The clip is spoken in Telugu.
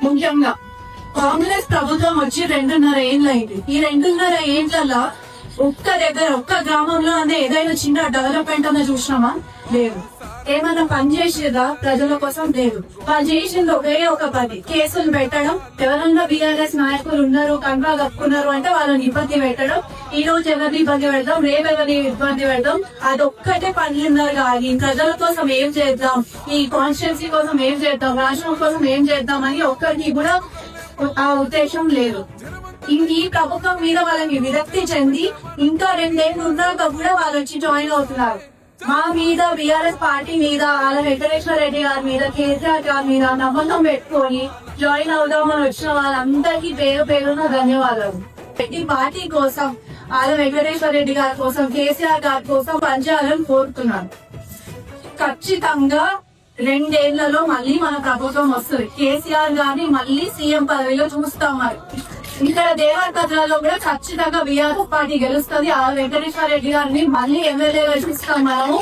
ముఖ్యంగా కాంగ్రెస్ ప్రభుత్వం వచ్చి 2.5 ఏళ్ళైంది. ఈ 2.5 ఏళ్లలో ఒక్క గ్రామంలో అనే ఏదైనా చిన్న డెవలప్మెంట్ అన్న చూసినామా? లేదు. ఏమన్నా పని చేసేదా? ప్రజల కోసం లేదు. వాళ్ళు చేసింది ఒకే ఒక పని, కేసులు పెట్టడం. ఎవరన్నా బీఆర్ఎస్ నాయకులు ఉన్నారు, కంగా కప్పుకున్నారు అంటే వాళ్ళని ఇబ్బంది పెట్టడం. ఈ రోజు ఎవరిని ఇబ్బంది పెడదాం, రేపు ఎవరిని ఇబ్బంది పెడదాం, అదొక్కటే పనులు ఉన్నారు. కానీ ప్రజల కోసం ఏం చేద్దాం, ఈ కాన్స్టిట్యున్సీ కోసం ఏం చేద్దాం, రాష్ట్రం కోసం ఏం చేద్దాం అని ఒక్కరికి కూడా ఆ ఉద్దేశం లేదు. ఈ ప్రభుత్వం మీద వాళ్ళని విరక్తి చెంది ఇంకా 2 ఏళ్ళు ఉన్నాక కూడా వాళ్ళు వచ్చి జాయిన్ అవుతున్నారు. మా మీద, బీఆర్ఎస్ పార్టీ మీద, వాళ్ళ వెంకటేశ్వర రెడ్డి గారి మీద, కేసీఆర్ గారి మీద నమ్మకం పెట్టుకొని జాయిన్ అవుదామని వచ్చిన వాళ్ళందరికీ పేరు పేరున ధన్యవాదాలు. ఈ పార్టీ కోసం, వాళ్ళ వెంకటేశ్వర రెడ్డి గారి కోసం, కేసీఆర్ గారి కోసం పనిచేయాలని కోరుతున్నాను. ఖచ్చితంగా 2 ఏళ్లలో మళ్ళీ మన ప్రభుత్వం వస్తుంది. కేసీఆర్ గారిని మళ్ళీ సీఎం పదవిలో చూస్తాం. మరి ఇక్కడ దేవరకద్రలో కూడా ఖచ్చితంగా బీఆర్ఎస్ పార్టీ గెలుస్తుంది. ఆ వెంకటేశ్వర రెడ్డి గారిని మళ్ళీ ఎమ్మెల్యేగా చూస్తాం మనము.